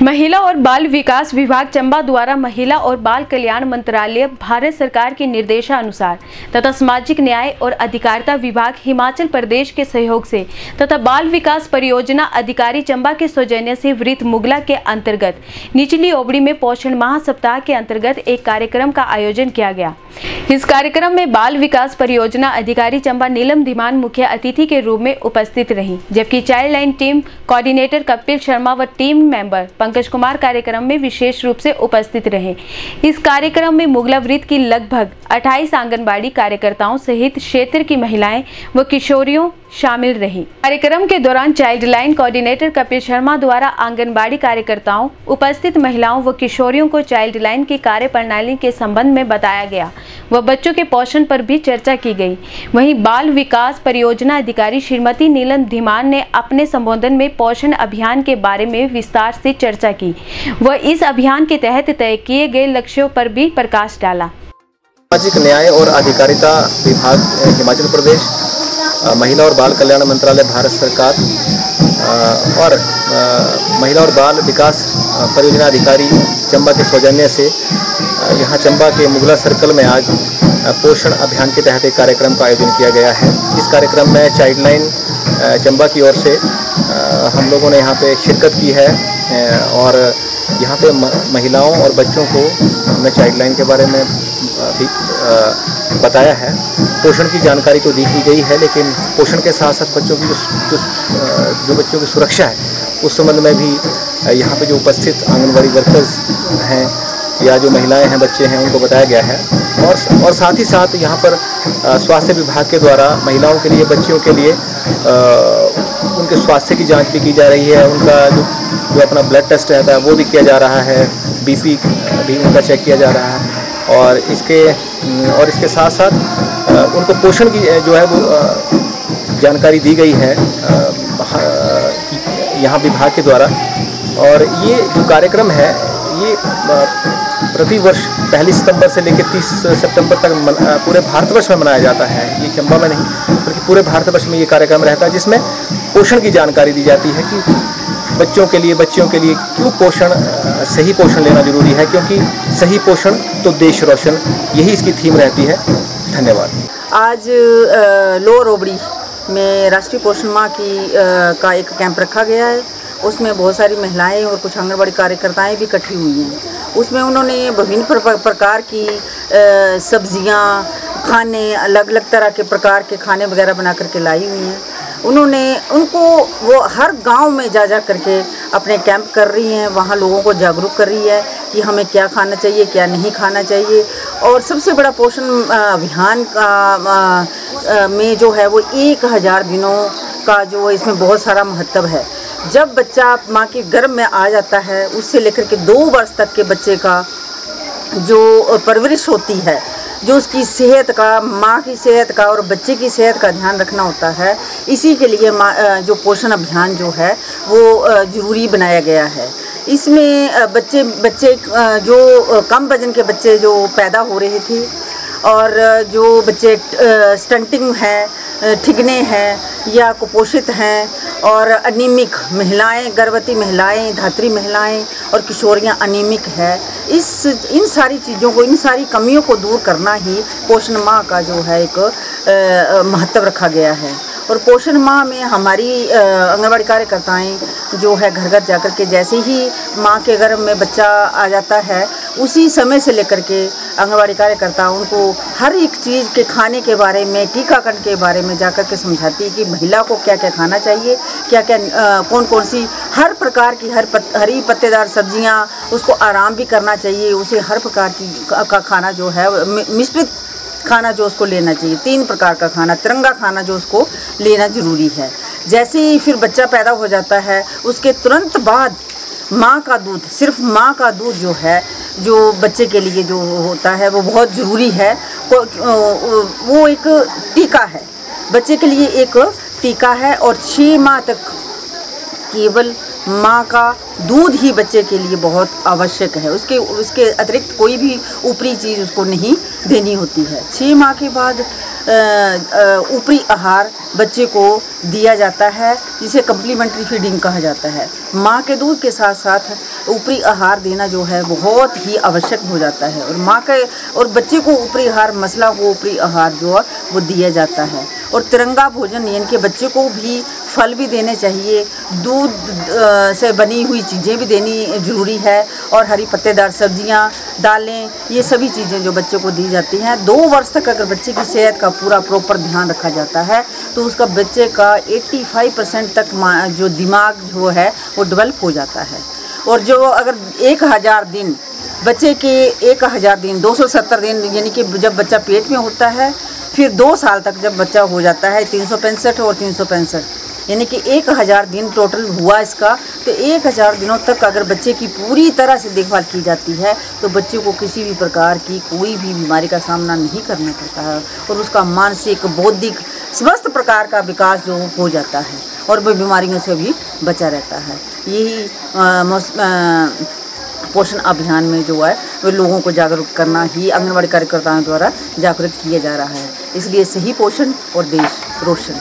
महिला और बाल विकास विभाग चंबा द्वारा महिला और बाल कल्याण मंत्रालय भारत सरकार के निर्देशानुसार तथा सामाजिक न्याय और अधिकारिता विभाग हिमाचल प्रदेश के सहयोग से तथा बाल विकास परियोजना अधिकारी चंबा के सौजन्य से वृत्त मुगला के अंतर्गत निचली ओबड़ी में पोषण माह सप्ताह के अंतर्गत एक कार्यक्रम का आयोजन किया गया। इस कार्यक्रम में बाल विकास परियोजना अधिकारी चंबा नीलम धीमान मुख्य अतिथि के रूप में उपस्थित रही, जबकि child line team coordinator Kapil Sharma व टीम मेंबर पंकज कुमार कार्यक्रम में विशेष रूप से उपस्थित रहे। इस कार्यक्रम में मुगला वृत्त की लगभग 28 आंगनबाड़ी कार्यकर्ताओं सहित क्षेत्र की महिलाएं व किशोरियों शामिल रही। कार्यक्रम के दौरान child line coordinator Kapil Sharma द्वारा आंगनबाड़ी कार्यकर्ताओं, उपस्थित महिलाओं व किशोरियों को चाइल्ड लाइन की कार्य प्रणाली के संबंध में बताया गया व बच्चों के पोषण पर भी चर्चा की गई। वहीं बाल विकास परियोजना अधिकारी श्रीमती नीलम धीमान ने अपने संबोधन में पोषण अभियान के बारे में विस्तार से चर्चा की व इस अभियान के तहत तय किए गए लक्ष्यों पर भी प्रकाश डाला। सामाजिक न्याय और अधिकारिता विभाग हिमाचल प्रदेश, महिला और बाल कल्याण मंत्रालय भारत सरकार और महिला और बाल विकास परियोजना अधिकारी चंबा के सौजन्य से यहाँ चंबा के मुगला सर्कल में आज पोषण अभियान के तहत एक कार्यक्रम का आयोजन किया गया है। इस कार्यक्रम में चाइल्ड लाइन चंबा की ओर से हम लोगों ने यहाँ पे शिरकत की है और यहाँ पे महिलाओं और बच्चों को हमने चाइल्ड लाइन के बारे में भी बताया है। पोषण की जानकारी तो दी ही गई है, लेकिन पोषण के साथ साथ बच्चों की जो बच्चों की सुरक्षा है उस संबंध में भी यहाँ पे जो उपस्थित आंगनबाड़ी वर्कर्स हैं या जो महिलाएं हैं, बच्चे हैं, उनको बताया गया है। और साथ ही साथ यहाँ पर स्वास्थ्य विभाग के द्वारा महिलाओं के लिए, बच्चियों के लिए उनके स्वास्थ्य की जांच भी की जा रही है। उनका जो अपना ब्लड टेस्ट रहता है वो भी किया जा रहा है, बीपी भी उनका चेक किया जा रहा है और इसके साथ साथ उनको पोषण की जो है वो जानकारी दी गई है यहाँ विभाग के द्वारा। और ये जो कार्यक्रम है ये प्रति वर्ष 1 सितंबर से लेकर 30 सितंबर तक पूरे भारतवर्ष में मनाया जाता है। ये चंबा में नहीं बल्कि पूरे भारतवर्ष में ये कार्यक्रम रहता है, जिसमें पोषण की जानकारी दी जाती है कि बच्चों के लिए क्यों पोषण, सही पोषण लेना जरूरी है, क्योंकि सही पोषण तो देश रोशन, यही इसकी थीम रहती है। धन्यवाद। आज लोअर ओबड़ी में राष्ट्रीय पोषण माह का एक कैंप रखा गया है। उसमें बहुत सारी महिलाएं और कुछ आंगनबाड़ी कार्यकर्ताएं भी इकट्ठी हुई हैं। उसमें उन्होंने विभिन्न प्रकार की सब्जियां, खाने, अलग अलग तरह के प्रकार के खाने वगैरह बना करके लाई हुई हैं। उनको वो हर गांव में जा करके अपने कैंप कर रही हैं, वहाँ लोगों को जागरूक कर रही है कि हमें क्या खाना चाहिए, क्या नहीं खाना चाहिए। और सबसे बड़ा पोषण अभियान का में जो है वो 1000 दिनों का जो इसमें बहुत सारा महत्व है। जब बच्चा माँ के गर्भ में आ जाता है, उससे लेकर के 2 वर्ष तक के बच्चे का जो परवरिश होती है, जो उसकी सेहत का, माँ की सेहत का और बच्चे की सेहत का ध्यान रखना होता है, इसी के लिए जो पोषण अभियान जो है वो ज़रूरी बनाया गया है। इसमें बच्चे जो कम वजन के बच्चे जो पैदा हो रहे थे और जो बच्चे स्टंटिंग है, ठिगने हैं या कुपोषित हैं और अनीमिक महिलाएं, गर्भवती महिलाएं, धात्री महिलाएं और किशोरियां अनीमिक है, इन सारी चीज़ों को, इन सारी कमियों को दूर करना ही पोषण माह का जो है एक महत्व रखा गया है। और पोषण माह में हमारी आंगनबाड़ी कार्यकर्ताएं जो है घर घर जाकर के जैसे ही माँ के गर्भ में बच्चा आ जाता है, उसी समय से लेकर के आंगनबाड़ी कार्यकर्ता उनको हर एक चीज़ के खाने के बारे में, टीकाकरण के बारे में जाकर के समझाती है कि महिला को क्या क्या खाना चाहिए, क्या क्या कौन सी हर प्रकार की हरी पत्तेदार सब्जियां, उसको आराम भी करना चाहिए, उसे हर प्रकार का खाना जो है मिश्रित खाना जो उसको लेना चाहिए, 3 प्रकार का खाना, तिरंगा खाना जो उसको लेना ज़रूरी है। जैसे ही फिर बच्चा पैदा हो जाता है, उसके तुरंत बाद माँ का दूध, सिर्फ माँ का दूध जो है, जो बच्चे के लिए जो होता है वो बहुत ज़रूरी है। वो एक टीका है, बच्चे के लिए एक टीका है। और 6 माह तक केवल माँ का दूध ही बच्चे के लिए बहुत आवश्यक है, उसके अतिरिक्त कोई भी ऊपरी चीज़ उसको नहीं देनी होती है। 6 माह के बाद ऊपरी आहार बच्चे को दिया जाता है, जिसे कम्प्लीमेंट्री फीडिंग कहा जाता है। माँ के दूध के साथ साथ ऊपरी आहार देना जो है बहुत ही आवश्यक हो जाता है। और माँ के और बच्चे को ऊपरी आहार, मसला को ऊपरी आहार जो है वो दिया जाता है। और तिरंगा भोजन यानी कि बच्चे को भी फल भी देने चाहिए, दूध से बनी हुई चीज़ें भी देनी ज़रूरी है, और हरी पत्तेदार सब्जियां, दालें, ये सभी चीज़ें जो बच्चे को दी जाती हैं। 2 वर्ष तक अगर बच्चे की सेहत का पूरा प्रॉपर ध्यान रखा जाता है तो उसका बच्चे का 85% तक जो दिमाग जो है वो डेवलप हो जाता है। और जो अगर 1000 दिन बच्चे के 1000 दिन 270 दिन यानी कि जब बच्चा पेट में होता है, फिर 2 साल तक जब बच्चा हो जाता है 365 और 365 यानी कि 1000 दिन टोटल हुआ इसका। तो 1000 दिनों तक अगर बच्चे की पूरी तरह से देखभाल की जाती है तो बच्चे को किसी भी प्रकार की कोई भी बीमारी का सामना नहीं करना पड़ता है, और उसका मानसिक, बौद्धिक, समस्त प्रकार का विकास जो हो जाता है और वह बीमारियों से भी बचा रहता है। यही पोषण अभियान में जो है वो लोगों को जागरूक करना ही आंगनबाड़ी कार्यकर्ताओं द्वारा जागरूक किया जा रहा है। इसलिए सही पोषण और देश रोशन।